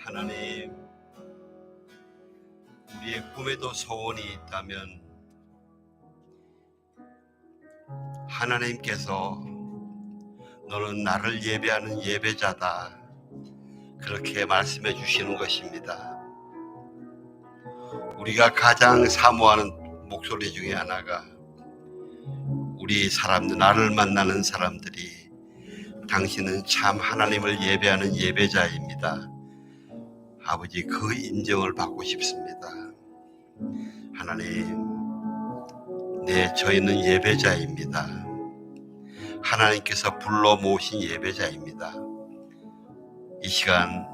하나님, 우리의 꿈에도 소원이 있다면 하나님께서 너는 나를 예배하는 예배자다, 그렇게 말씀해 주시는 것입니다. 우리가 가장 사모하는 목소리 중에 하나가 우리 사람들, 나를 만나는 사람들이 당신은 참 하나님을 예배하는 예배자입니다. 아버지, 그 인정을 받고 싶습니다. 하나님, 저희는 예배자입니다. 하나님께서 불러 모으신 예배자입니다. 이 시간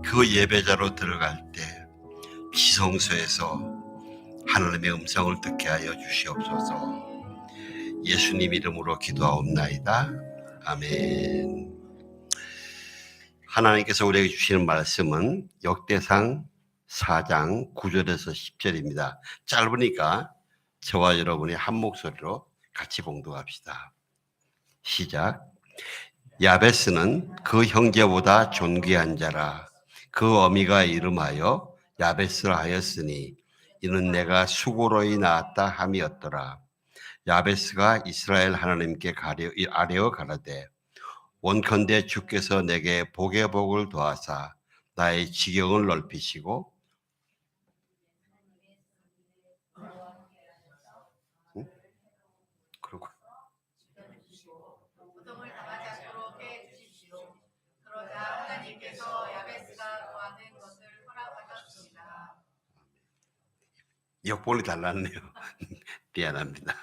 그 예배자로 들어갈 때 지성소에서 하나님의 음성을 듣게 하여 주시옵소서. 예수님 이름으로 기도하옵나이다. 아멘. 하나님께서 우리에게 주시는 말씀은 역대상 4장 9절에서 10절입니다. 짧으니까 저와 여러분이 한 목소리로 같이 봉독합시다. 시작. 야베스는 그 형제보다 존귀한 자라. 그 어미가 이름하여 야베스라 하였으니 이는 내가 수고로이 낳았다 함이었더라. 야베스가 이스라엘 하나님께 아뢰어 가라되 원컨대 주께서 내게 복의 복을 더하사 나의 지경을 넓히시고 그러고 고통을 당하지 않도록 해 주십시오. 그러자 하나님께서 야베스가 구하는 것을 허락하셨습니다. 역본이 달랐네요. 미안합니다.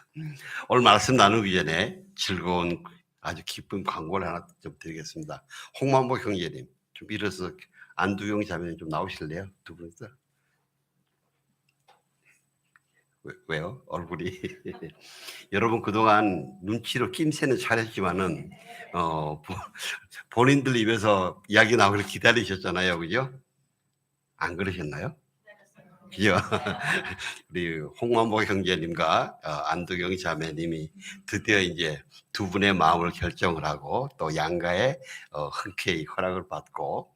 오늘 말씀 나누기 전에 즐거운 아주 기쁜 광고를 하나 좀 드리겠습니다. 홍만보 형제님, 좀 일어서 안두경 자매님 좀 나오실래요? 두 분이서. 왜요? 얼굴이. 여러분 그동안 눈치로 낌새는 잘했지만은 본인들 입에서 이야기 나오기를 기다리셨잖아요. 그죠? 안 그러셨나요? 그죠? 우리 홍만보 형제님과 안두경 자매님이 드디어 이제 두 분의 마음을 결정을 하고 또 양가의 흔쾌히 허락을 받고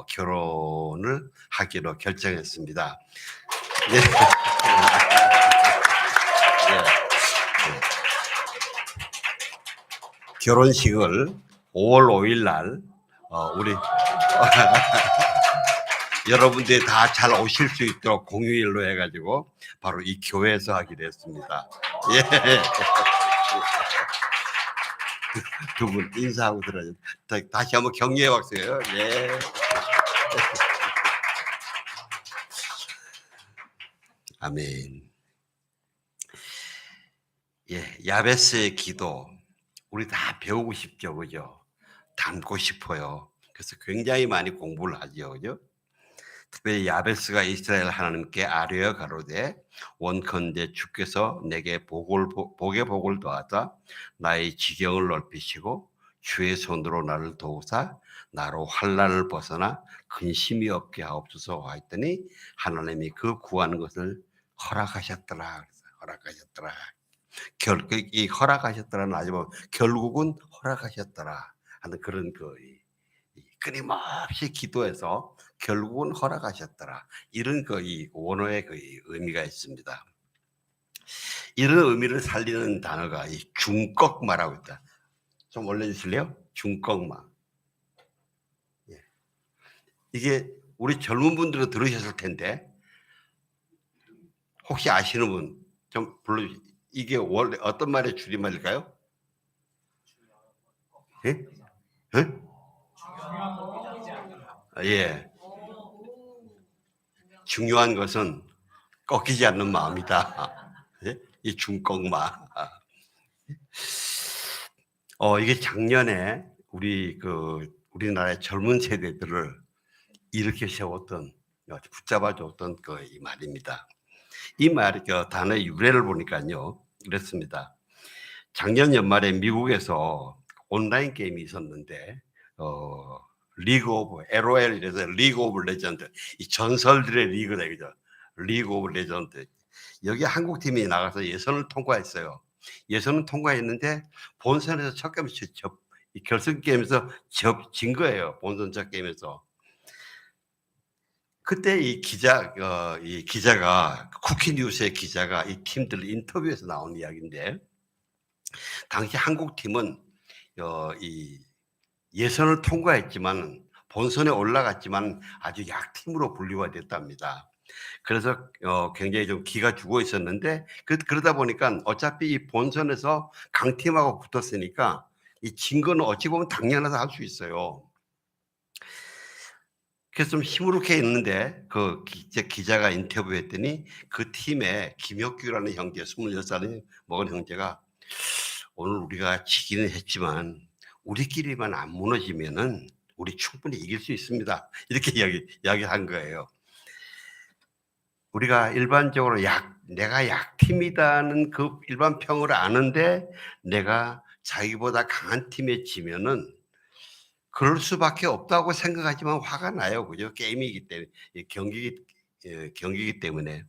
결혼을 하기로 결정했습니다. 네. 결혼식을 5월 5일 날 우리 여러분들이 다 잘 오실 수 있도록 공휴일로 해가지고 바로 이 교회에서 하기로 했습니다. 예. 두 분 인사하고 들어요. 다시 한번 격려의 박수예요. 예. 아멘. 예, 야베스의 기도 우리 다 배우고 싶죠, 그죠? 담고 싶어요. 그래서 굉장히 많이 공부를 하죠, 그죠? 특별히 야베스가 이스라엘 하나님께 아뢰어 가로되 원컨대 주께서 내게 복의 복을 더하사 나의 지경을 넓히시고 주의 손으로 나를 도우사 나로 환난을 벗어나 근심이 없게 하옵소서 하였더니 하나님이 그 구하는 것을 허락하셨더라. 허락하셨더라. 이 허락하셨더라는 아니면 결국은 허락하셨더라 하는 그런 끊임없이 기도해서 결국은 허락하셨더라. 이런 이 원어의 의미가 있습니다. 이런 의미를 살리는 단어가 이 중꺽마라고 있다. 좀 올려주실래요? 중꺽마. 예. 이게 우리 젊은 분들은 들으셨을 텐데 혹시 아시는 분 좀 불러주세요. 이게 원래 어떤 말의 줄임말일까요? 예? 예? 예. 중요한 것은 꺾이지 않는 마음이다. 예? 이 중꺽마. 이게 작년에 우리나라의 젊은 세대들을 일으켜 세웠던, 붙잡아 줬던 이 말입니다. 이 단어의 유래를 보니까요, 이렇습니다. 작년 연말에 미국에서 온라인 게임이 있었는데, LOL, 이래서 리그 오브 레전드, 이 전설들의 리그다, 그죠? 리그 오브 레전드. 여기 한국 팀이 나가서 예선을 통과했어요. 예선은 통과했는데 본선에서 첫 게임에서 이 결승 게임에서 진 거예요. 본선 첫 게임에서. 그때 이 기자가 쿠키뉴스의 기자가 이 팀들 인터뷰에서 나온 이야기인데, 당시 한국 팀은 이 예선을 통과했지만 본선에 올라갔지만 아주 약팀으로 분류가 됐답니다. 그래서 굉장히 좀 기가 죽어 있었는데, 그러다 보니까 어차피 이 본선에서 강팀하고 붙었으니까 이 진 거는 어찌 보면 당연하다 할 수 있어요. 그래서 좀 시무룩해 있는데 기자가 인터뷰했더니 그 팀에 김혁규라는 형제, 26살이 먹은 형제가 오늘 우리가 지기는 했지만 우리끼리만 안 무너지면은 우리 충분히 이길 수 있습니다. 이렇게 이야기한 거예요. 우리가 일반적으로 내가 약팀이다는 그 일반 평을 아는데 내가 자기보다 강한 팀에 지면은 그럴 수밖에 없다고 생각하지만 화가 나요. 그죠? 게임이기 때문에, 경기이기 때문에.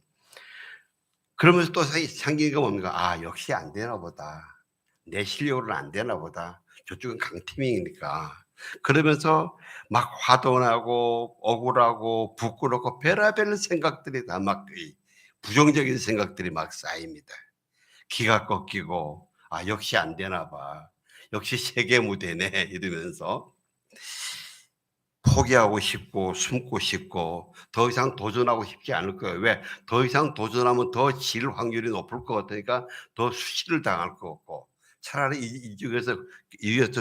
그러면서 또 생긴 게 뭡니까? 아, 역시 안 되나 보다. 내 실력으로는 안 되나 보다. 저쪽은 강팀이니까. 그러면서 막 화도 나고 억울하고 부끄럽고 별의별 생각들이 다 막 부정적인 생각들이 막 쌓입니다. 기가 꺾이고 아, 역시 안 되나 봐. 역시 세계 무대네 이러면서 포기하고 싶고 숨고 싶고 더 이상 도전하고 싶지 않을 거예요. 왜? 더 이상 도전하면 더 질 확률이 높을 것 같으니까 더 수치를 당할 것 같고, 차라리 이쪽에서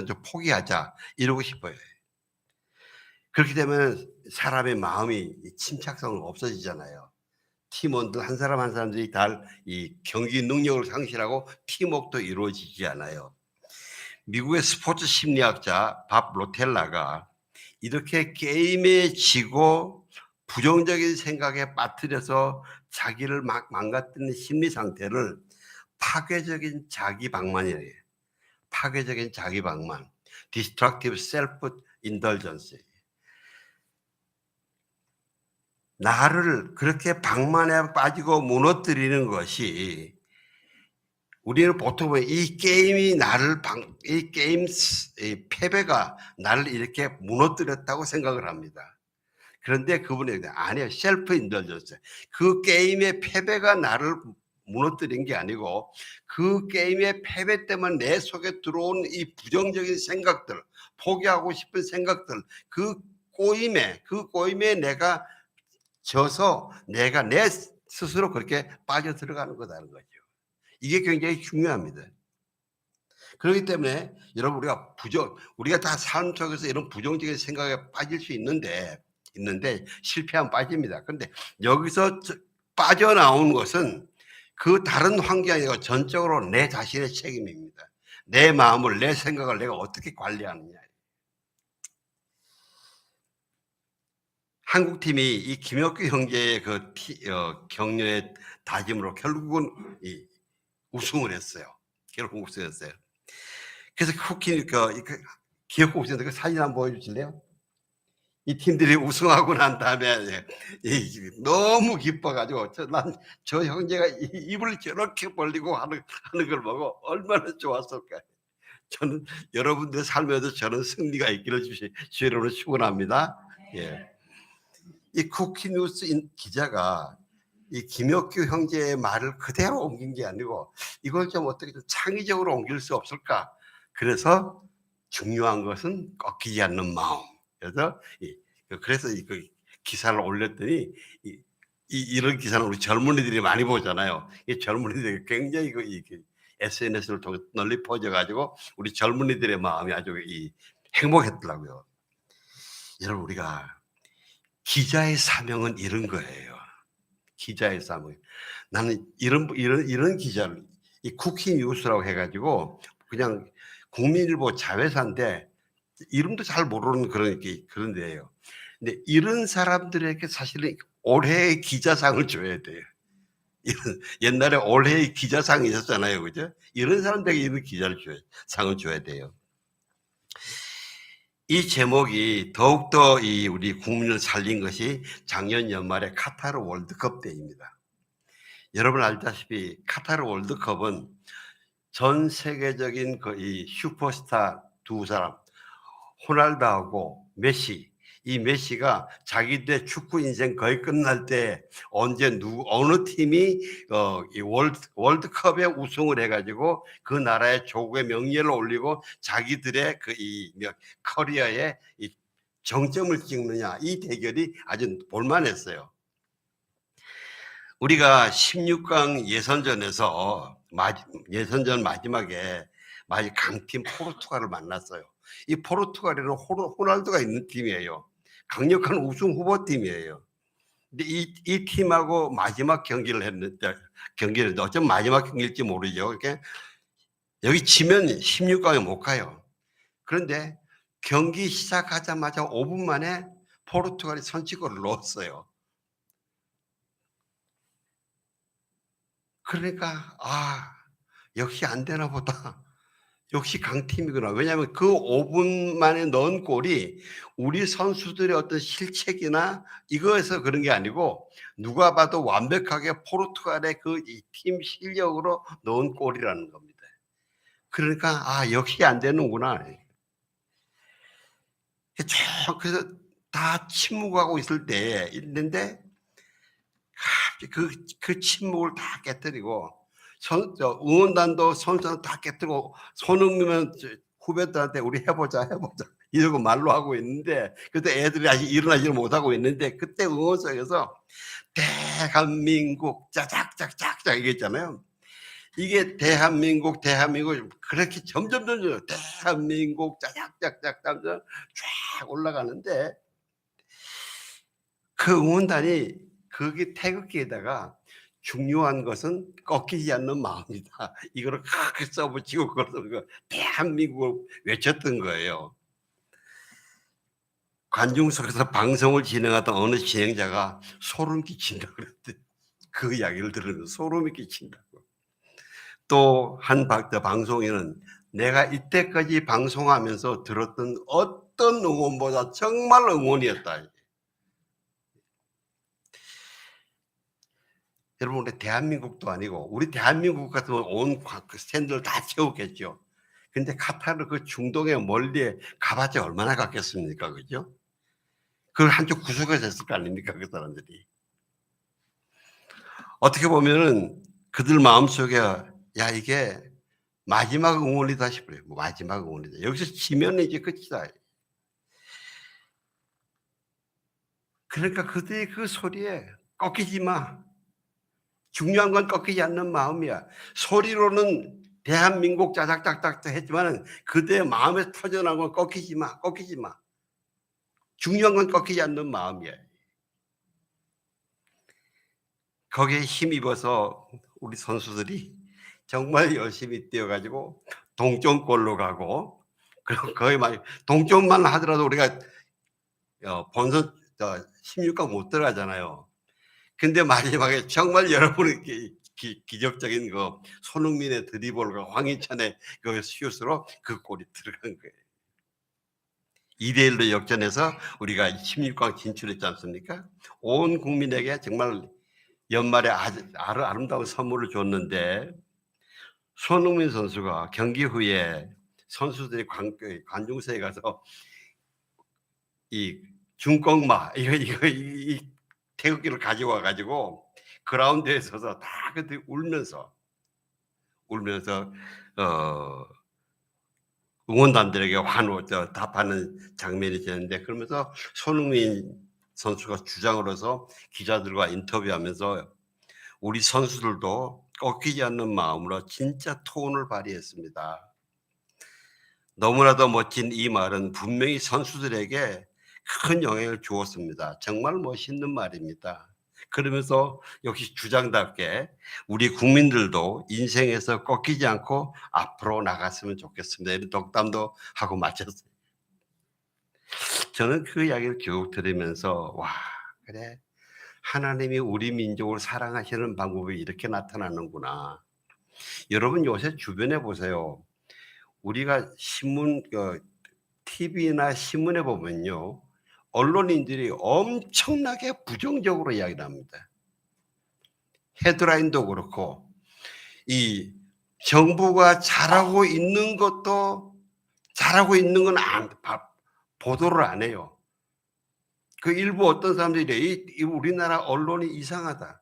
좀 포기하자 이러고 싶어요. 그렇게 되면 사람의 마음이 침착성은 없어지잖아요. 팀원들 한 사람 한 사람들이 다 이 경기 능력을 상실하고 팀워크도 이루어지지 않아요. 미국의 스포츠 심리학자 밥 로텔라가 이렇게 게임에 지고 부정적인 생각에 빠뜨려서 자기를 망가뜨리는 심리 상태를 파괴적인 자기 방만이래요. 파괴적인 자기 방만, destructive self-indulgence. 나를 그렇게 방만에 빠지고 무너뜨리는 것이, 우리는 보통 이 게임이 이 게임 패배가 나를 이렇게 무너뜨렸다고 생각을 합니다. 그런데 그분이 아니에요. 셀프 인더전스. 그 게임의 패배가 나를 무너뜨린 게 아니고 그 게임의 패배 때문에 내 속에 들어온 이 부정적인 생각들, 포기하고 싶은 생각들, 그 꼬임에 내가 져서 내가 내 스스로 그렇게 빠져 들어가는 거다는 거죠. 이게 굉장히 중요합니다. 그렇기 때문에 여러분, 우리가 다 삶 속에서 이런 부정적인 생각에 빠질 수 있는데 실패하면 빠집니다. 그런데 여기서 빠져나온 것은 그 다른 환경이 아니고 전적으로 내 자신의 책임입니다. 내 마음을, 내 생각을 내가 어떻게 관리하느냐. 한국팀이 이 김혁규 형제의 격려의 다짐으로 결국은 우승을 했어요. 결국 우승했어요. 그래서 기억고 있는데 그 사진 한번 보여주실래요? 이 팀들이 우승하고 난 다음에 너무 기뻐가지고 저 형제가 입을 저렇게 벌리고 하는 걸 보고 얼마나 좋았을까. 저는 여러분들 삶에도 저는 승리가 있기를 주여로 축원합니다. 예. 이 쿠키뉴스 기자가 이 김혁규 형제의 말을 그대로 옮긴 게 아니고 이걸 좀 어떻게 좀 창의적으로 옮길 수 없을까. 그래서 중요한 것은 꺾이지 않는 마음. 그래서 그 기사를 올렸더니 이런 기사는 우리 젊은이들이 많이 보잖아요. 이 젊은이들이 굉장히 SNS를 통해 널리 퍼져가지고 우리 젊은이들의 마음이 아주 행복했더라고요. 여러분, 우리가 기자의 사명은 이런 거예요. 기자의 사명. 나는 이런 기자를, 이 쿠키뉴스라고 해가지고 그냥 국민일보 자회사인데 이름도 잘 모르는 그런 데예요. 근데 이런 사람들에게 사실은 올해의 기자상을 줘야 돼요. 옛날에 올해의 기자상이 있었잖아요, 그죠? 이런 사람들에게 이런 상을 줘야 돼요. 이 제목이 더욱더 우리 국민을 살린 것이 작년 연말에 카타르 월드컵 때입니다. 여러분 알다시피 카타르 월드컵은 전 세계적인 이 슈퍼스타 두 사람, 호날두하고 메시, 이 메시가 자기들의 축구 인생 거의 끝날 때 언제 어느 팀이 이 월드컵에 우승을 해가지고 그 나라의 조국의 명예를 올리고 자기들의 그 이 커리어에 이 정점을 찍느냐, 이 대결이 아주 볼만했어요. 우리가 16강 예선전 마지막에 강팀 포르투갈을 만났어요. 이 포르투갈에는 호날두가 있는 팀이에요. 강력한 우승 후보팀이에요. 근데 이 팀하고 마지막 경기를 했는데, 어쩜 마지막 경기일지 모르죠. 그러니까 여기 지면 16강에 못 가요. 그런데 경기 시작하자마자 5분 만에 포르투갈이 선취골을 넣었어요. 그러니까 역시 안 되나 보다. 역시 강팀이구나. 왜냐하면 그 5분 만에 넣은 골이 우리 선수들의 어떤 실책이나 이거에서 그런 게 아니고 누가 봐도 완벽하게 포르투갈의 그 팀 실력으로 넣은 골이라는 겁니다. 그러니까 역시 안 되는구나. 그래서 다 침묵하고 있을 때 있는데 그 침묵을 다 깨뜨리고 응원단도 선수는 다 깨뜨리고 손흥민 후배들한테 우리 해보자 이러고 말로 하고 있는데 그때 애들이 아직 일어나지를 못하고 있는데 그때 응원석에서 대한민국 짜작짝짝짝 이랬잖아요. 이게 대한민국 그렇게 점점 대한민국 짜작짝짝 하면서 쫙 올라가는데 그 응원단이 거기 태극기에다가 중요한 것은 꺾이지 않는 마음이다. 이거를 크게 써붙이고 그걸 대한민국을 외쳤던 거예요. 관중석에서 방송을 진행하던 어느 진행자가 소름 끼친다고 그랬대. 그 이야기를 들으면 소름이 끼친다고. 또 한 방송에는 내가 이때까지 방송하면서 들었던 어떤 응원보다 정말 응원이었다. 여러분, 우리 대한민국도 아니고 우리 대한민국 같으면 온 스탠드를 다 채우겠죠. 근데 카타르 그 중동의 멀리에 가봤자 얼마나 갔겠습니까? 그죠? 그걸 한쪽 구석에서 했을 거 아닙니까? 그 사람들이. 어떻게 보면은 그들 마음속에 이게 마지막 응원이다 싶어요. 마지막 응원이다. 여기서 지면 이제 끝이다. 그러니까 그들의 그 소리에 꺾이지 마. 중요한 건 꺾이지 않는 마음이야. 소리로는 대한민국 짜작짝짝 했지만 그대의 마음에 터져나온 건 꺾이지 마. 중요한 건 꺾이지 않는 마음이야. 거기에 힘입어서 우리 선수들이 정말 열심히 뛰어가지고 동점골로 가고, 그리고 거의 막 동점만 하더라도 우리가 본선 16강 못 들어가잖아요. 근데 마지막에 정말 여러분의 기적적인 그 손흥민의 드리블과 황희찬의 그 슛으로 그 골이 들어간 거예요. 2대1로 역전해서 우리가 16강 진출했지 않습니까? 온 국민에게 정말 연말에 아름다운 선물을 줬는데, 손흥민 선수가 경기 후에 선수들이 관중석에 가서 이 중꺾마 이 태극기를 가져와 가지고 그라운드에 서서 다 그때 울면서 응원단들에게 답하는 장면이 있었는데, 그러면서 손흥민 선수가 주장으로서 기자들과 인터뷰하면서 우리 선수들도 꺾이지 않는 마음으로 진짜 토혼을 발휘했습니다. 너무나도 멋진 이 말은 분명히 선수들에게 큰 영향을 주었습니다. 정말 멋있는 말입니다. 그러면서 역시 주장답게 우리 국민들도 인생에서 꺾이지 않고 앞으로 나갔으면 좋겠습니다. 이런 덕담도 하고 마쳤어요. 저는 그 이야기를 쭉 들으면서 그래, 하나님이 우리 민족을 사랑하시는 방법이 이렇게 나타나는구나. 여러분, 요새 주변에 보세요. 우리가 신문 TV나 신문에 보면요, 언론인들이 엄청나게 부정적으로 이야기를 합니다. 헤드라인도 그렇고, 이 정부가 잘하고 있는 것도 잘하고 있는 건 보도를 안 해요. 그 일부 어떤 사람들이 이 우리나라 언론이 이상하다.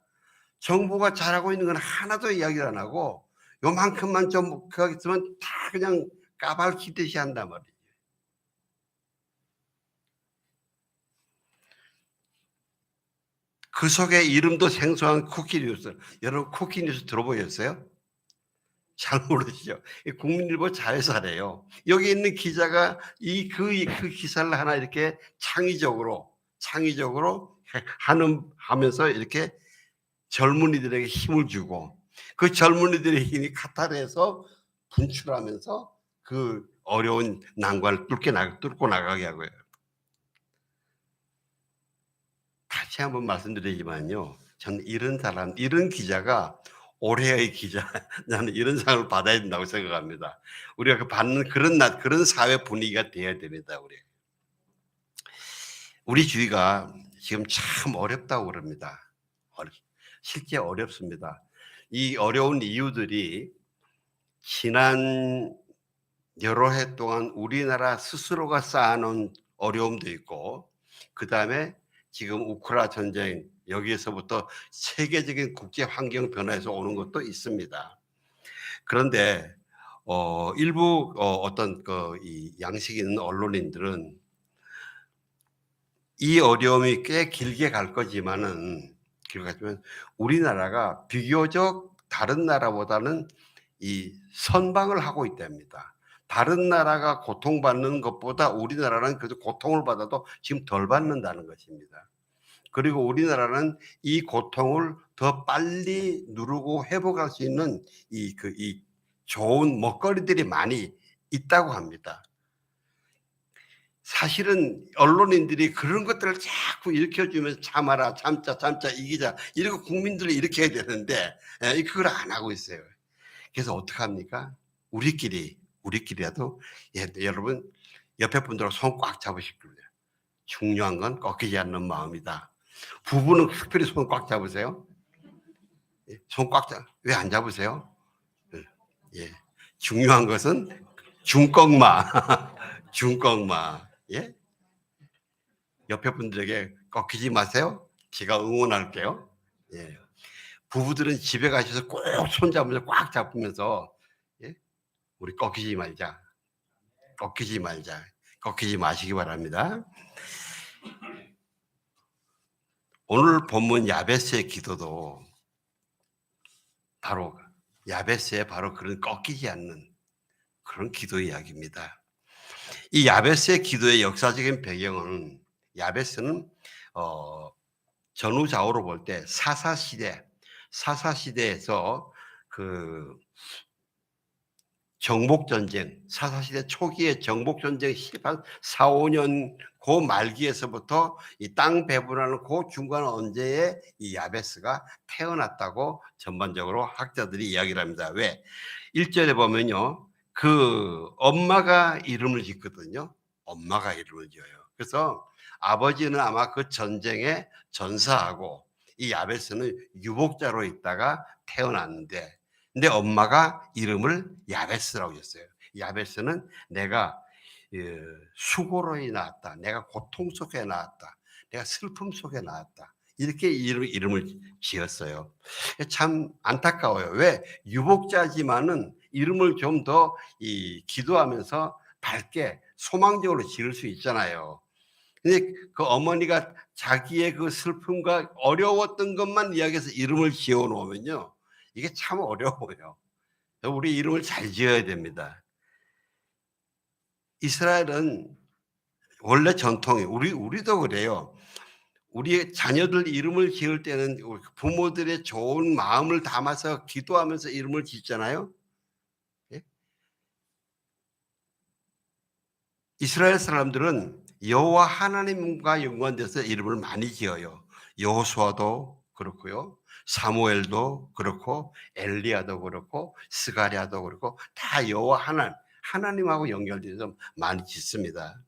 정부가 잘하고 있는 건 하나도 이야기를 안 하고 요만큼만 좀 그거 있으면 다 그냥 까발키듯이 한단 말이에요. 그 속에 이름도 생소한 쿠키뉴스. 여러분 쿠키뉴스 들어보셨어요? 잘 모르시죠? 국민일보 자회사래요. 여기 있는 기자가 그 기사를 하나 이렇게 창의적으로 하면서 이렇게 젊은이들에게 힘을 주고 그 젊은이들의 힘이 카타르에서 분출하면서 그 어려운 난관을 뚫고 나가게 하고요. 다시 한번 말씀드리지만요. 저는 이런 기자가 올해의 기자, 나는 이런 상을 받아야 된다고 생각합니다. 우리가 받는 그런 사회 분위기가 돼야 됩니다. 우리 주위가 지금 참 어렵다고 그럽니다. 실제 어렵습니다. 이 어려운 이유들이 지난 여러 해 동안 우리나라 스스로가 쌓아놓은 어려움도 있고, 그 다음에 지금 우크라 전쟁 여기에서부터 세계적인 국제 환경 변화에서 오는 것도 있습니다. 그런데 일부 어떤 이 양식 있는 언론인들은 이 어려움이 꽤 길게 갈 거지만은 우리나라가 비교적 다른 나라보다는 이 선방을 하고 있답니다. 다른 나라가 고통받는 것보다 우리나라는 그래도 고통을 받아도 지금 덜 받는다는 것입니다. 그리고 우리나라는 이 고통을 더 빨리 누르고 회복할 수 있는 이 좋은 먹거리들이 많이 있다고 합니다. 사실은 언론인들이 그런 것들을 자꾸 일으켜주면서 참아라, 참자, 이기자, 이러고 국민들을 일으켜야 되는데 그걸 안 하고 있어요. 그래서 어떡합니까? 우리끼리라도 여러분 옆에 분들하고 손 꽉 잡으실 거예요. 중요한 건 꺾이지 않는 마음이다. 부부는 특별히 손 꽉 잡으세요. 손 꽉 잡, 왜 안 잡으세요? 예. 중요한 것은 중꺾마. 중꺾마. 예? 옆에 분들에게 꺾이지 마세요. 제가 응원할게요. 예. 부부들은 집에 가셔서 꼭 손잡으면서 꽉 잡으면서 예? 우리 꺾이지 말자. 꺾이지 마시기 바랍니다. 오늘 본문 야베스의 기도도 바로 야베스의 바로 그런 꺾이지 않는 그런 기도 이야기입니다. 이 야베스의 기도의 역사적인 배경은 야베스는 전후좌우로 볼 때 사사시대에서 그 정복전쟁, 사사시대 초기에 정복전쟁 4, 5년 그 말기에서부터 이 땅 배분하는 그 중간 언제에 이 야베스가 태어났다고 전반적으로 학자들이 이야기를 합니다. 왜? 1절에 보면요. 그 엄마가 이름을 짓거든요. 엄마가 이름을 지어요. 그래서 아버지는 아마 그 전쟁에 전사하고 이 야베스는 유복자로 있다가 태어났는데 근데 엄마가 이름을 야베스라고 했어요. 야베스는 내가 수고로 낳았다. 내가 고통 속에 낳았다. 내가 슬픔 속에 낳았다. 이렇게 이름을 지었어요. 참 안타까워요. 왜? 유복자지만은 이름을 좀 더 기도하면서 밝게 소망적으로 지을 수 있잖아요. 근데 그 어머니가 자기의 그 슬픔과 어려웠던 것만 이야기해서 이름을 지어 놓으면요. 이게 참 어려워요. 우리 이름을 잘 지어야 됩니다. 이스라엘은 원래 전통이 우리도 그래요. 우리 자녀들 이름을 지을 때는 부모들의 좋은 마음을 담아서 기도하면서 이름을 짓잖아요. 예? 이스라엘 사람들은 여호와 하나님과 연관돼서 이름을 많이 지어요. 여호수아도 그렇고요. 사무엘도 그렇고 엘리야도 그렇고 스가랴도 그렇고 다 여호와 하나님하고 연결돼서 많이 짓습니다.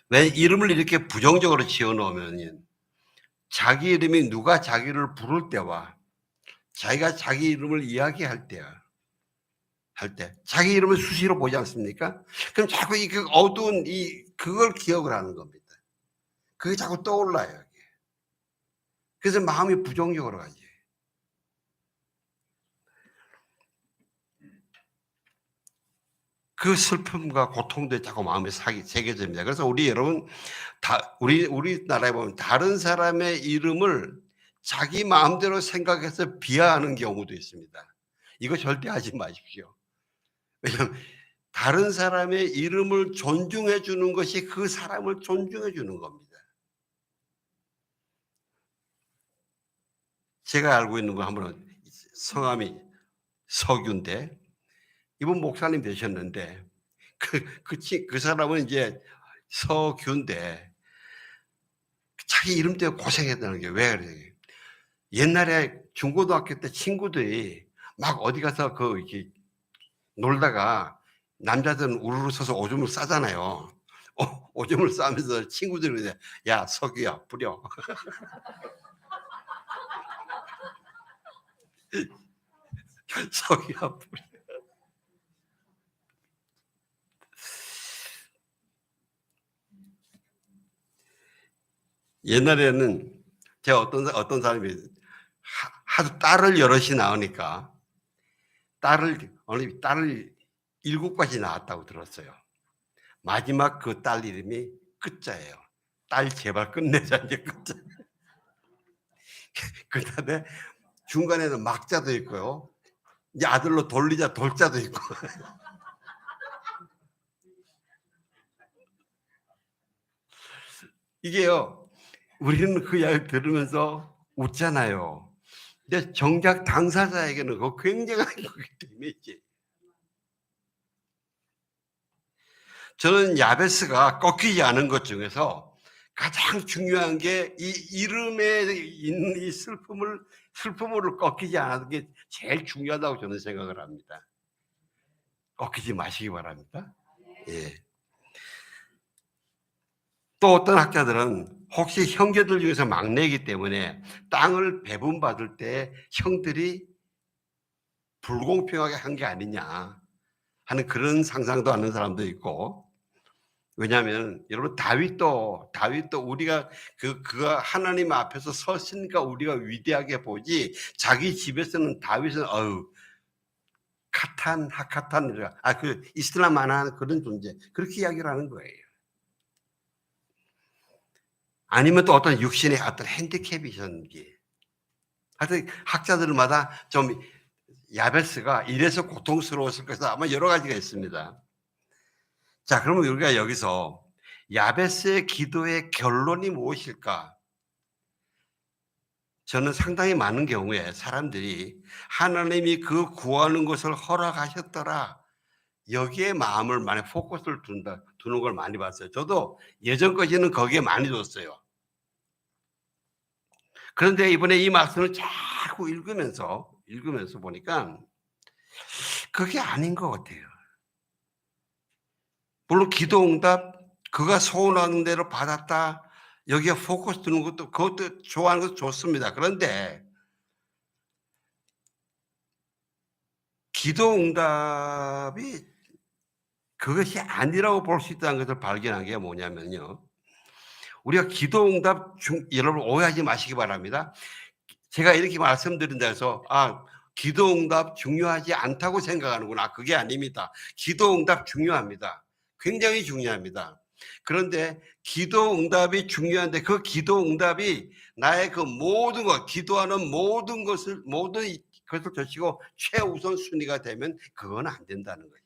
왜 이름을 이렇게 부정적으로 지어 놓으면 자기 이름이 누가 자기를 부를 때와 자기가 자기 이름을 이야기할 때 자기 이름을 수시로 보지 않습니까? 그럼 자꾸 그 어두운 그걸 기억을 하는 겁니다. 그게 자꾸 떠올라요. 이게. 그래서 마음이 부정적으로 가지. 그 슬픔과 고통도 자꾸 마음에 새겨집니다. 그래서 우리 여러분 우리나라에 보면 다른 사람의 이름을 자기 마음대로 생각해서 비하하는 경우도 있습니다. 이거 절대 하지 마십시오. 왜냐하면 다른 사람의 이름을 존중해 주는 것이 그 사람을 존중해 주는 겁니다. 제가 알고 있는 분 한 분은 성함이 서규인데 이분 목사님 되셨는데 그 사람은 이제 서규인데 자기 이름 때문에 고생했다는 게 왜 그래? 옛날에 중고등학교 때 친구들이 막 어디 가서 이렇게 놀다가 남자들은 우르르 서서 오줌을 싸잖아요. 오줌을 싸면서 친구들이 이제 야 석유야 뿌려. 석유야 뿌려. 옛날에는 제가 어떤 사람이 하도 딸을 여럿이 낳으니까 딸을 7가지 낳았다고 들었어요. 마지막 그 딸 이름이 끝자예요. 딸 제발 끝내자 이제 끝자. 그다음에 중간에는 막자도 있고요. 이제 아들로 돌리자 돌자도 있고. 이게요. 우리는 그 이야기를 들으면서 웃잖아요. 근데 정작 당사자에게는 그거 굉장한 거기 때문에 있지. 저는 야베스가 꺾이지 않은 것 중에서 가장 중요한 게 이 이름에 있는 이 슬픔으로 꺾이지 않는 게 제일 중요하다고 저는 생각을 합니다. 꺾이지 마시기 바랍니다. 예. 또 어떤 학자들은 혹시 형제들 중에서 막내이기 때문에 땅을 배분받을 때 형들이 불공평하게 한 게 아니냐 하는 그런 상상도 하는 사람도 있고, 왜냐하면 여러분 다윗도 우리가 그가 하나님 앞에서 섰으니까 우리가 위대하게 보지 자기 집에서는 다윗은 하카탄 그 이슬람 만한 그런 존재 그렇게 이야기를 하는 거예요. 아니면 또 어떤 육신의 어떤 핸디캡이 있었는지. 하여튼 학자들마다 좀 야베스가 이래서 고통스러웠을 것이다. 아마 여러 가지가 있습니다. 자, 그러면 우리가 여기서 야베스의 기도의 결론이 무엇일까? 저는 상당히 많은 경우에 사람들이 하나님이 그 구하는 것을 허락하셨더라. 여기에 마음을 많이 포커스를 두는 걸 많이 봤어요. 저도 예전까지는 거기에 많이 뒀어요. 그런데 이번에 이 말씀을 자꾸 읽으면서 보니까 그게 아닌 것 같아요. 물론 기도 응답, 그가 소원하는 대로 받았다. 여기에 포커스 두는 것도 그것도 좋아하는 것도 좋습니다. 그런데 기도 응답이 그것이 아니라고 볼 수 있다는 것을 발견한 게 뭐냐면요. 우리가 기도 응답 여러분 오해하지 마시기 바랍니다. 제가 이렇게 말씀드린다 해서 기도 응답 중요하지 않다고 생각하는구나. 그게 아닙니다. 기도 응답 중요합니다. 굉장히 중요합니다. 그런데 기도 응답이 중요한데 그 기도 응답이 나의 그 모든 것, 기도하는 모든 것을 젖히고 최우선 순위가 되면 그건 안 된다는 것입니다.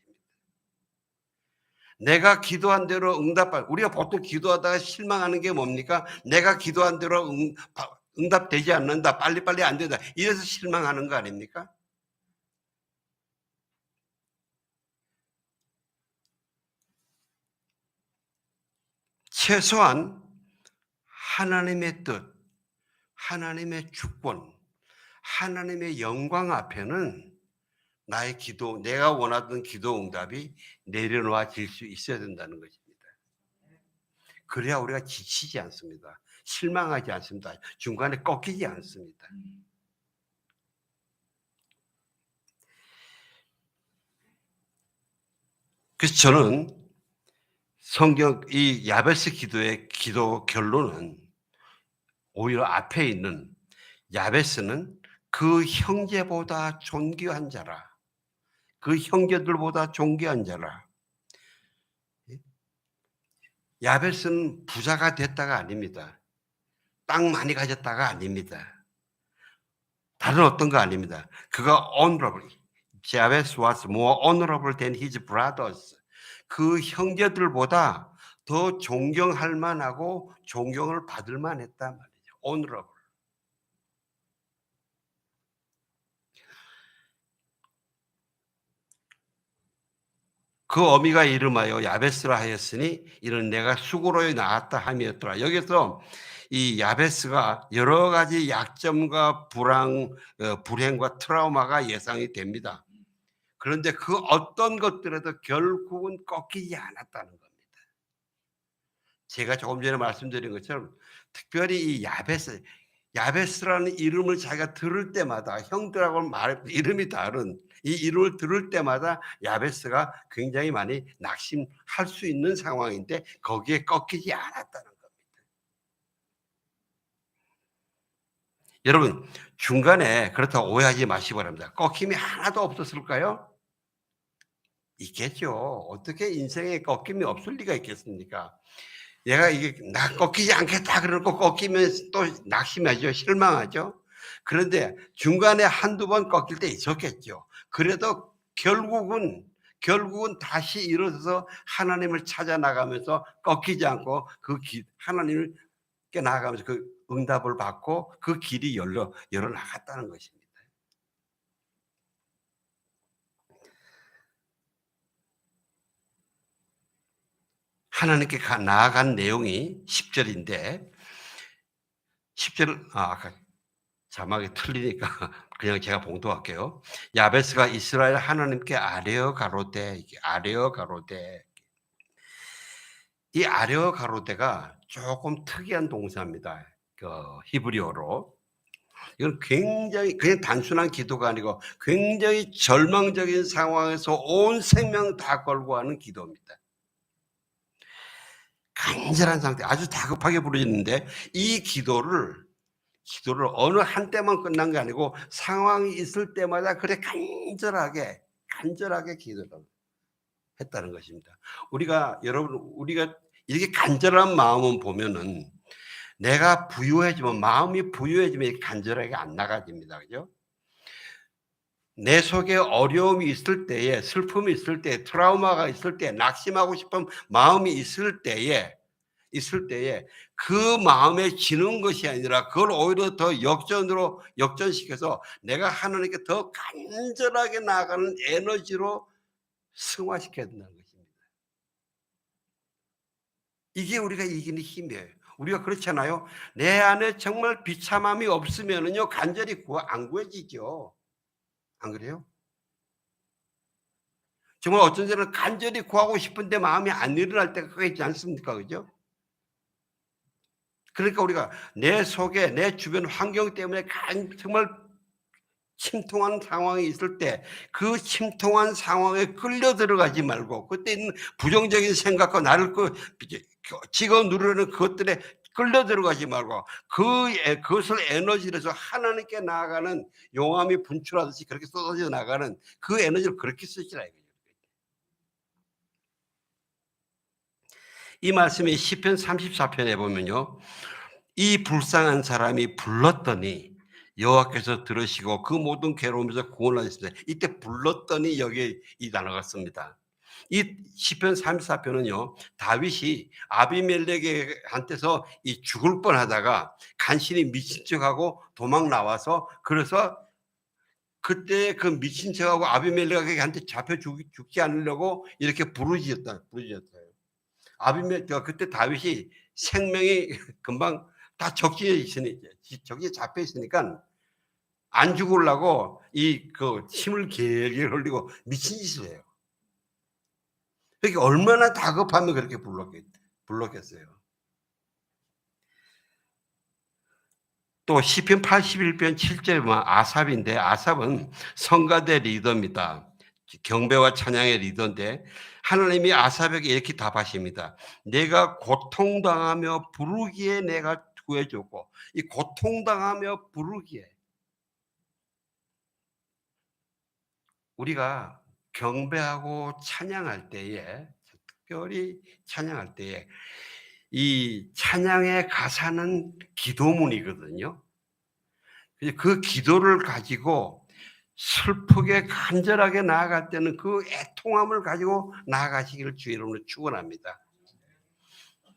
내가 기도한 대로 우리가 보통 기도하다가 실망하는 게 뭡니까? 내가 기도한 대로 응답되지 않는다. 빨리빨리 안 된다. 이래서 실망하는 거 아닙니까? 최소한 하나님의 뜻, 하나님의 주권, 하나님의 영광 앞에는 나의 기도, 내가 원하던 기도 응답이 내려놓아질 수 있어야 된다는 것입니다. 그래야 우리가 지치지 않습니다. 실망하지 않습니다. 중간에 꺾이지 않습니다. 그래서 저는 성경 이 야베스 기도의 기도 결론은 오히려 앞에 있는 야베스는 그 형제보다 존귀한 자라. 그 형제들보다 존귀한 자라. 야베스는 부자가 됐다가 아닙니다. 땅 많이 가졌다가 아닙니다. 다른 어떤 거 아닙니다. 그가 honorable. 야베스 was more honorable than his brothers. 그 형제들보다 더 존경할 만하고 존경을 받을 만했단 말이죠. honorable. 그 어미가 이름하여 야베스라 하였으니 이는 내가 수고로에 낳았다 함이었더라. 여기서 이 야베스가 여러 가지 약점과 불행과 트라우마가 예상이 됩니다. 그런데 그 어떤 것들에도 결국은 꺾이지 않았다는 겁니다. 제가 조금 전에 말씀드린 것처럼 특별히 이 야베스라는 이름을 자기가 들을 때마다 형들하고 이름이 다른 이 이름을 들을 때마다 야베스가 굉장히 많이 낙심할 수 있는 상황인데 거기에 꺾이지 않았다는 겁니다. 여러분 중간에 그렇다고 오해하지 마시기 바랍니다. 꺾임이 하나도 없었을까요? 있겠죠. 어떻게 인생에 꺾임이 없을 리가 있겠습니까? 얘가 이게 나 꺾이지 않겠다 그러고 꺾이면 또 낙심하죠. 실망하죠. 그런데 중간에 한두 번 꺾일 때 있었겠죠. 그래도 결국은 다시 일어서서 하나님을 찾아 나가면서 꺾이지 않고 하나님께 나아가면서 그 응답을 받고 그 길이 열려 나갔다는 것입니다. 하나님께 나아간 내용이 10절인데 10절 아까 자막이 틀리니까 그냥 제가 봉독할게요. 야베스가 이스라엘 하나님께 아뢰어 가로되 이 아뢰어 가로되가 조금 특이한 동사입니다. 그 히브리어로. 이건 굉장히 그냥 단순한 기도가 아니고 굉장히 절망적인 상황에서 온 생명 다 걸고 하는 기도입니다. 간절한 상태, 아주 다급하게 부르짖는데 이 기도를 어느 한때만 끝난 게 아니고 상황이 있을 때마다 그래 간절하게 기도를 했다는 것입니다. 우리가 이렇게 간절한 마음은 보면은 내가 부유해지면 마음이 부유해지면 이렇게 간절하게 안 나가집니다. 그죠? 내 속에 어려움이 있을 때에 슬픔이 있을 때 트라우마가 있을 때 낙심하고 싶은 마음이 있을 때에 그 마음에 지는 것이 아니라 그걸 오히려 더 역전시켜서 내가 하나님께 더 간절하게 나아가는 에너지로 승화시켜야 된다는 것입니다. 이게 우리가 이기는 힘이에요. 우리가 그렇잖아요. 내 안에 정말 비참함이 없으면은요 간절히 안 구해지죠. 안 그래요? 정말 어떤 때는 간절히 구하고 싶은데 마음이 안 일어날 때가 꽤 있지 않습니까? 그죠? 그러니까 우리가 내 속에 내 주변 환경 때문에 정말 침통한 상황이 있을 때 그 침통한 상황에 끌려 들어가지 말고 그때 있는 부정적인 생각과 나를 찍어 누르는 그것들에 끌려 들어가지 말고 그것을 에너지로 해서 하나님께 나아가는 용암이 분출하듯이 그렇게 쏟아져 나가는 그 에너지를 그렇게 쓰시라 이거예요. 이 말씀이 시편 34편에 보면요. 이 불쌍한 사람이 불렀더니 여호와께서 들으시고 그 모든 괴로움에서 구원하셨습니다. 이때 불렀더니 여기에 이 단어가 씁니다. 이 시편 34편은요. 다윗이 아비멜렉한테서 이 죽을 뻔하다가 간신히 미친 척하고 도망 나와서 그래서 그때 그 미친 척하고 아비멜렉한테 잡혀 죽지 않으려고 이렇게 부르짖었어요. 그때 다윗이 생명이 금방 다 적진에 잡혀 있으니까 안 죽으려고 힘을 길게 흘리고 미친 짓을 해요. 그러니까 얼마나 다급하면 그렇게 불렀겠어요. 또 시편 81편 7절에 보면 아삽인데 아삽은 성가대 리더입니다. 경배와 찬양의 리더인데 하나님이 아삽에게 이렇게 답하십니다. 내가 고통당하며 부르기에 내가 구해주고, 이 고통당하며 부르기에, 우리가 경배하고 찬양할 때에, 특별히 찬양할 때에 이 찬양의 가사는 기도문이거든요. 그 기도를 가지고 슬프게 간절하게 나아갈 때는 그 애통함을 가지고 나아가시기를 주의 이름으로 축원합니다.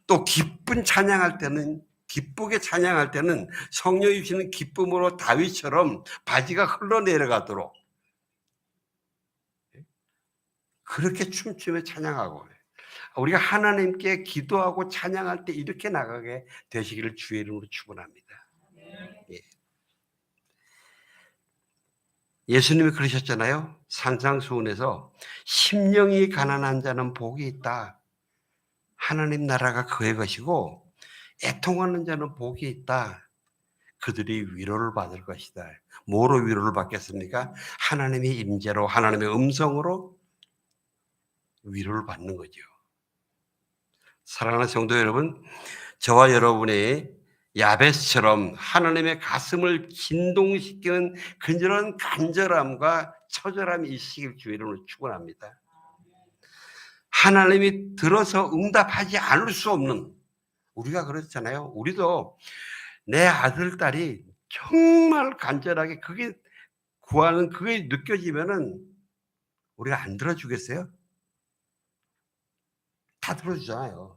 또 기쁜 찬양할 때는, 기쁘게 찬양할 때는 성령이 주시는 기쁨으로 다윗처럼 바지가 흘러내려가도록 그렇게 춤추며 찬양하고, 우리가 하나님께 기도하고 찬양할 때 이렇게 나가게 되시기를 주의 이름으로 축원합니다. 예. 예수님이 그러셨잖아요. 산상수훈에서 심령이 가난한 자는 복이 있다. 하나님 나라가 그의 것이고 애통하는 자는 복이 있다. 그들이 위로를 받을 것이다. 뭐로 위로를 받겠습니까? 하나님의 임재로, 하나님의 음성으로 위로를 받는 거죠. 사랑하는 성도 여러분, 저와 여러분의 야베스처럼 하나님의 가슴을 진동시키는 그런 간절함과 처절함이 있으시길 주의 이름으로 축원합니다. 하나님이 들어서 응답하지 않을 수 없는, 우리가 그렇잖아요. 우리도 내 아들, 딸이 정말 간절하게 그게 구하는 그게 느껴지면은 우리가 안 들어주겠어요? 다 들어주잖아요.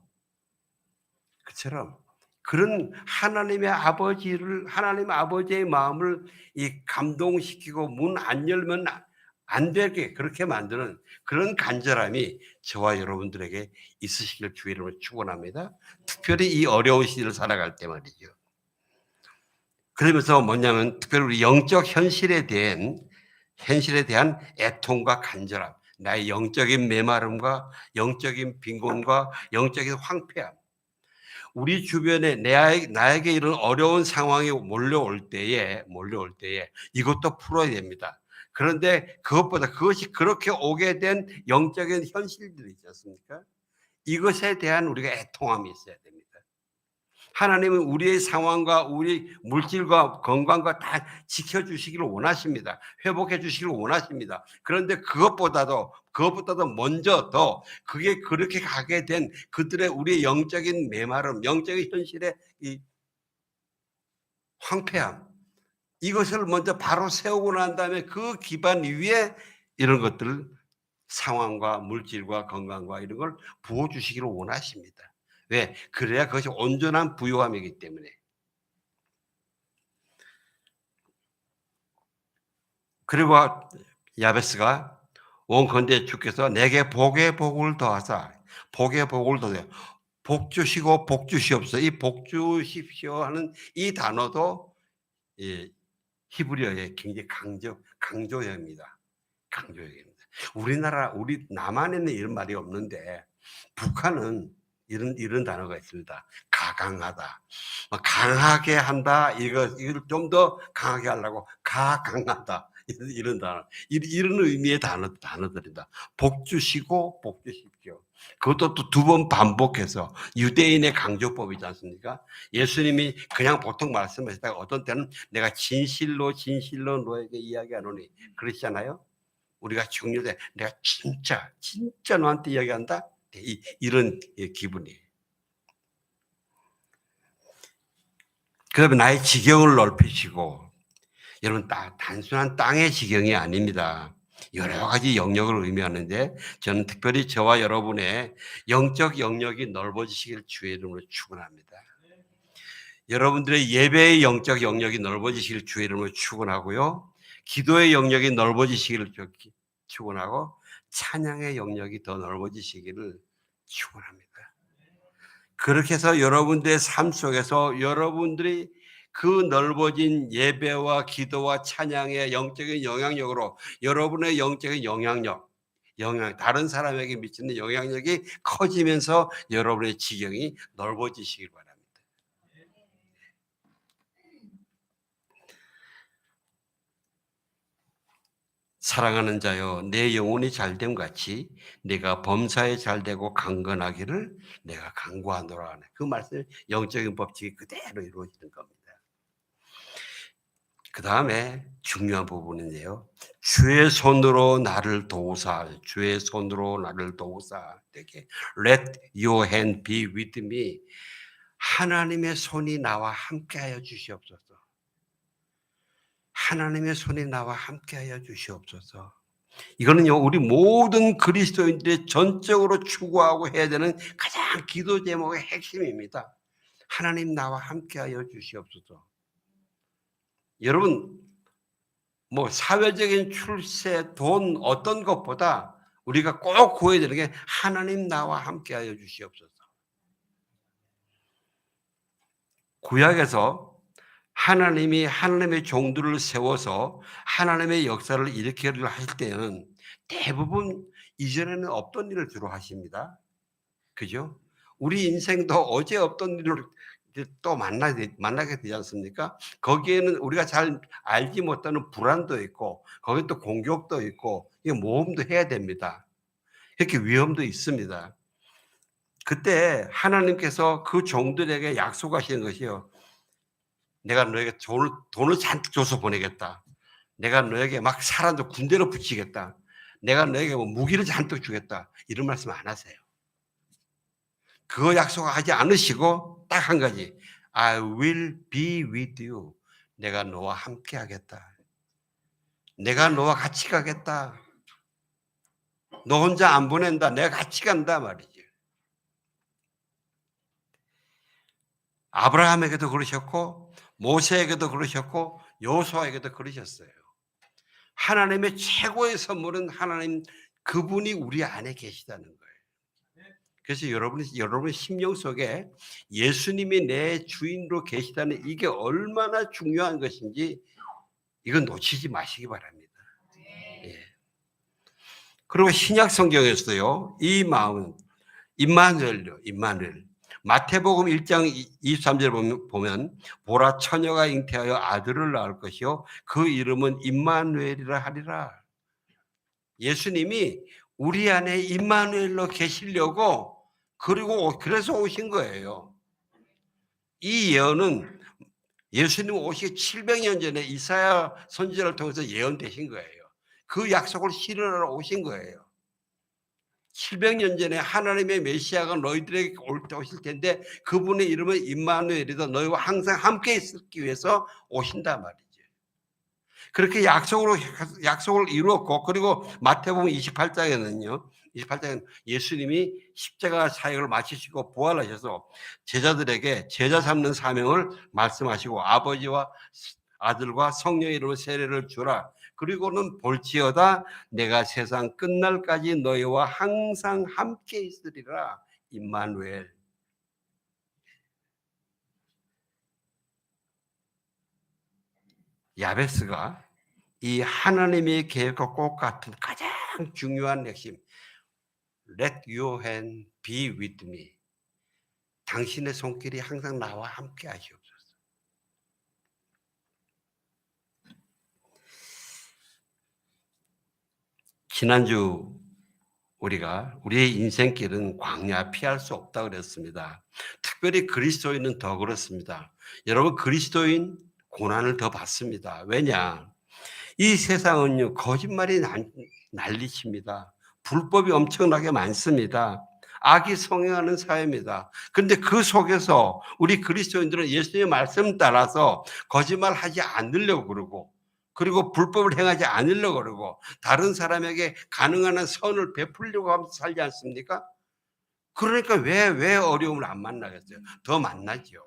그처럼 그런 하나님의 아버지의 마음을 이 감동시키고 문 안 열면 안 되게 그렇게 만드는 그런 간절함이 저와 여러분들에게 있으시길 주의 이름으로 축원합니다. 특별히 이 어려운 시대를 살아갈 때 말이죠. 그러면서 뭐냐면 특별히 우리 영적 현실에 대한 애통과 간절함, 나의 영적인 메마름과 영적인 빈곤과 영적인 황폐함, 우리 주변에 나에게 이런 어려운 상황이 몰려올 때에 이것도 풀어야 됩니다. 그런데 그것보다 그것이 그렇게 오게 된 영적인 현실들이 있지 않습니까? 이것에 대한 우리가 애통함이 있어야 됩니다. 하나님은 우리의 상황과 우리 물질과 건강과 다 지켜주시기를 원하십니다. 회복해 주시기를 원하십니다. 그런데 그것보다도 먼저 더 그게 그렇게 가게 된 그들의 우리의 영적인 메마름, 영적인 현실의 이 황폐함, 이것을 먼저 바로 세우고 난 다음에 그 기반 위에 이런 것들을 상황과 물질과 건강과 이런 걸 부어주시기를 원하십니다. 왜? 그래야 그것이 온전한 부요함이기 때문에. 그리고 야베스가 원컨대 주께서 내게 복의 복을 더하사, 복의 복을 더하사, 복 주시고 복 주시옵소서. 이 복 주십시오 하는 이 단어도 히브리어의 굉장히 강조형입니다. 강조형입니다. 우리 남한에는 이런 말이 없는데 북한은 이런 단어가 있습니다. 가강하다. 강하게 한다. 이걸 좀 더 강하게 하려고 가강하다. 이런 단어. 이런 의미의 단어들입니다. 복 주시고 복 주십시오. 그것도 또 두 번 반복해서 유대인의 강조법이지 않습니까? 예수님이 그냥 보통 말씀하시다가 어떤 때는 내가 진실로 너에게 이야기하노니 그러시잖아요. 우리가 중요해 내가 진짜 너한테 이야기한다. 이런 기분이. 그러면 나의 지경을 넓히시고, 여러분 단순한 땅의 지경이 아닙니다. 여러 가지 영역을 의미하는데 저는 특별히 저와 여러분의 영적 영역이 넓어지시길 주의 이름으로 축원합니다. 여러분들의 예배의 영적 영역이 넓어지시길 주의 이름으로 축원하고요. 기도의 영역이 넓어지시기를 축원하고 찬양의 영역이 더 넓어지시기를 축원합니다. 그렇게 해서 여러분들의 삶 속에서 여러분들이 그 넓어진 예배와 기도와 찬양의 영적인 영향력으로 여러분의 영적인 다른 사람에게 미치는 영향력이 커지면서 여러분의 지경이 넓어지시길 바랍니다. 사랑하는 자여 내 영혼이 잘됨 같이 내가 범사에 잘되고 강건하기를 내가 간구하노라. 그 말씀 영적인 법칙이 그대로 이루어지는 겁니다. 그 다음에 중요한 부분은요. 주의 손으로 나를 도우사. 주의 손으로 나를 도우사. 되게 Let your hand be with me. 하나님의 손이 나와 함께하여 주시옵소서. 하나님의 손이 나와 함께하여 주시옵소서. 이거는요, 우리 모든 그리스도인들이 전적으로 추구하고 해야 되는 가장 기도 제목의 핵심입니다. 하나님 나와 함께하여 주시옵소서. 여러분, 뭐 사회적인 출세, 돈 어떤 것보다 우리가 꼭 구해야 되는 게 하나님 나와 함께하여 주시옵소서. 구약에서 하나님이 하나님의 종들을 세워서 하나님의 역사를 일으키려 하실 때는 대부분 이전에는 없던 일을 주로 하십니다. 그죠? 우리 인생도 어제 없던 일을 또 만나게 되지 않습니까? 거기에는 우리가 잘 알지 못하는 불안도 있고, 거기 또 공격도 있고, 이게 모험도 해야 됩니다. 이렇게 위험도 있습니다. 그때 하나님께서 그 종들에게 약속하시는 것이요. 내가 너에게 돈을 잔뜩 줘서 보내겠다. 내가 너에게 막 사람들 군대로 붙이겠다. 내가 너에게 뭐 무기를 잔뜩 주겠다. 이런 말씀 안 하세요. 그거 약속하지 않으시고 딱 한 가지. I will be with you. 내가 너와 함께 하겠다. 내가 너와 같이 가겠다. 너 혼자 안 보낸다. 내가 같이 간다 말이지. 아브라함에게도 그러셨고 모세에게도 그러셨고 여호수아에게도 그러셨어요. 하나님의 최고의 선물은 하나님 그분이 우리 안에 계시다는 거예요. 그래서 여러분의 심령 속에 예수님이 내 주인으로 계시다는 이게 얼마나 중요한 것인지 이건 놓치지 마시기 바랍니다. 예. 그리고 신약 성경에서요, 이 마음, 임마누엘. 마태복음 1장 23절 보면 보라 처녀가 잉태하여 아들을 낳을 것이요 그 이름은 임마누엘이라 하리라. 예수님이 우리 안에 임마누엘로 계시려고 그래서 오신 거예요. 이 예언은 예수님 오시기 700년 전에 이사야 선지자를 통해서 예언되신 거예요. 그 약속을 실현하러 오신 거예요. 700년 전에 하나님의 메시아가 너희들에게 오실 텐데 그분의 이름은 임마누엘이다. 너희와 항상 함께 있기 위해서 오신다 말이죠. 그렇게 약속을 이루었고 그리고 마태복음 28장에는 예수님이 십자가 사역을 마치시고 부활하셔서 제자들에게 제자 삼는 사명을 말씀하시고 아버지와 아들과 성령의 이름으로 세례를 주라. 그리고는 볼지어다 내가 세상 끝날까지 너희와 항상 함께 있으리라. 임마누엘. 야베스가 이 하나님의 계획과 꼭 같은 가장 중요한 핵심 Let your hand be with me. 당신의 손길이 항상 나와 함께 하시옵소서. 지난주 우리가 우리의 인생길은 광야 피할 수 없다고 그랬습니다. 특별히 그리스도인은 더 그렇습니다. 여러분 그리스도인 고난을 더 받습니다. 왜냐? 이 세상은요 거짓말이 난리칩니다. 불법이 엄청나게 많습니다. 악이 성행하는 사회입니다. 그런데 그 속에서 우리 그리스도인들은 예수님의 말씀 따라서 거짓말하지 않으려고 그러고 그리고 불법을 행하지 않으려고 그러고 다른 사람에게 가능한 한 선을 베풀려고 하면서 살지 않습니까? 그러니까 왜 어려움을 안 만나겠어요? 더 만나죠.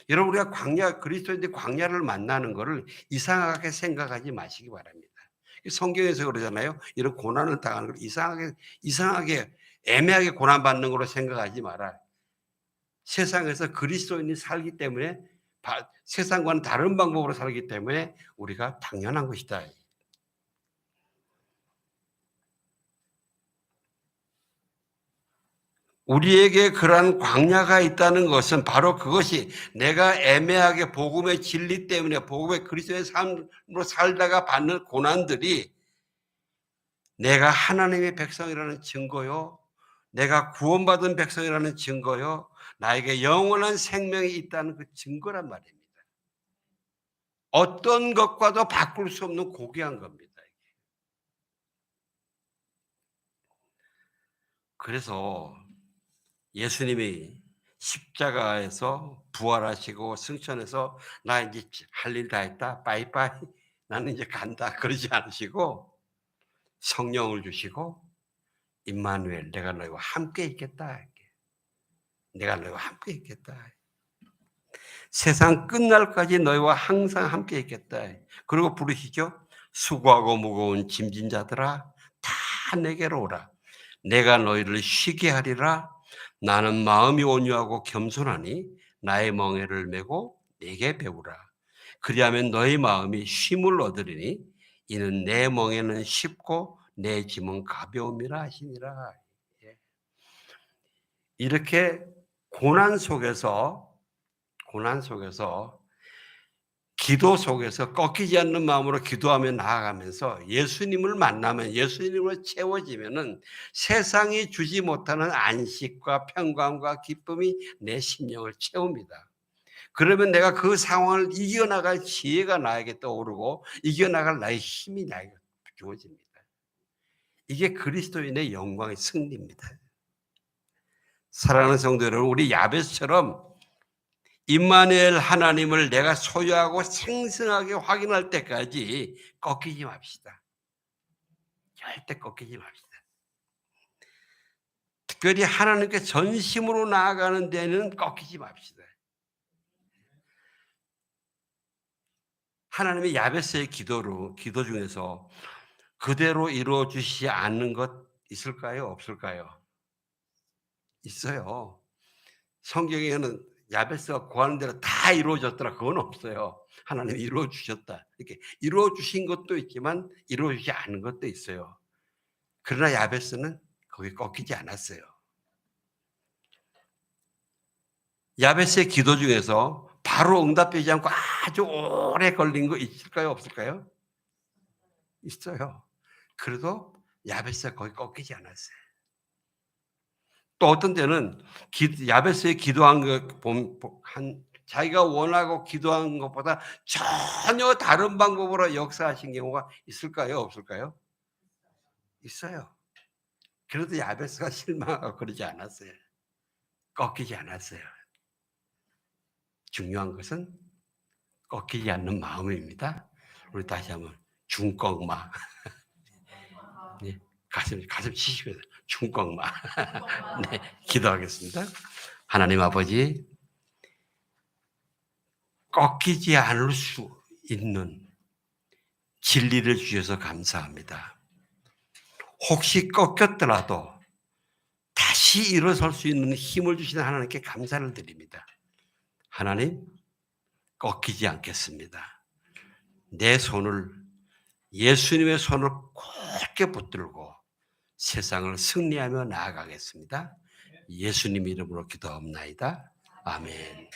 여러분 우리가 그리스도인들이 광야를 만나는 것을 이상하게 생각하지 마시기 바랍니다. 성경에서 그러잖아요. 이런 고난을 당하는 걸 이상하게 애매하게 고난받는 걸로 생각하지 마라. 세상에서 그리스도인이 살기 때문에 세상과는 다른 방법으로 살기 때문에 우리가 당연한 것이다. 우리에게 그러한 광야가 있다는 것은 바로 그것이 내가 애매하게 복음의 진리 때문에 복음의 그리스도의 삶으로 살다가 받는 고난들이 내가 하나님의 백성이라는 증거요. 내가 구원받은 백성이라는 증거요. 나에게 영원한 생명이 있다는 그 증거란 말입니다. 어떤 것과도 바꿀 수 없는 고귀한 겁니다. 그래서 예수님이 십자가에서 부활하시고 승천해서 나 이제 할 일 다 했다. 빠이빠이. 나는 이제 간다. 그러지 않으시고 성령을 주시고 임마누엘 내가 너희와 함께 있겠다. 내가 너희와 함께 있겠다. 세상 끝날까지 너희와 항상 함께 있겠다. 그리고 부르시죠. 수고하고 무거운 짐진 자들아 다 내게로 오라. 내가 너희를 쉬게 하리라. 나는 마음이 온유하고 겸손하니 나의 멍에를 메고 내게 배우라. 그리하면 너희 마음이 쉼을 얻으리니 이는 내 멍에는 쉽고 내 짐은 가벼움이라 하시니라. 예. 이렇게 고난 속에서 기도 속에서 꺾이지 않는 마음으로 기도하며 나아가면서 예수님을 만나면 예수님으로 채워지면은 세상이 주지 못하는 안식과 평강과 기쁨이 내 심령을 채웁니다. 그러면 내가 그 상황을 이겨나갈 지혜가 나에게 떠오르고 이겨나갈 나의 힘이 나에게 주어집니다. 이게 그리스도인의 영광의 승리입니다. 사랑하는 성도 여러분, 우리 야베스처럼 임마누엘 하나님을 내가 소유하고 생생하게 확인할 때까지 꺾이지 맙시다. 절대 꺾이지 맙시다. 특별히 하나님께 전심으로 나아가는 데는 꺾이지 맙시다. 하나님의 야베스의 기도 중에서 그대로 이루어 주시지 않는 것 있을까요? 없을까요? 있어요. 성경에는 야베스가 구하는 대로 다 이루어졌더라. 그건 없어요. 하나님이 이루어 주셨다. 이렇게 이루어 주신 것도 있지만 이루어 주지 않은 것도 있어요. 그러나 야베스는 거기 꺾이지 않았어요. 야베스의 기도 중에서 바로 응답되지 않고 아주 오래 걸린 거 있을까요? 없을까요? 있어요. 그래도 야베스가 거기 꺾이지 않았어요. 또 어떤 때는 야베스의 기도한 자기가 원하고 기도한 것보다 전혀 다른 방법으로 역사하신 경우가 있을까요? 없을까요? 있어요. 그래도 야베스가 실망하고 그러지 않았어요. 꺾이지 않았어요. 중요한 것은 꺾이지 않는 마음입니다. 우리 다시 한번 중꺾마. 네, 가슴 치시고요. 중꺾마. 네, 기도하겠습니다. 하나님 아버지, 꺾이지 않을 수 있는 진리를 주셔서 감사합니다. 혹시 꺾였더라도 다시 일어설 수 있는 힘을 주시는 하나님께 감사를 드립니다. 하나님, 꺾이지 않겠습니다. 내 손을 예수님의 손을 굳게 붙들고 세상을 승리하며 나아가겠습니다. 예수님 이름으로 기도합니다. 아멘.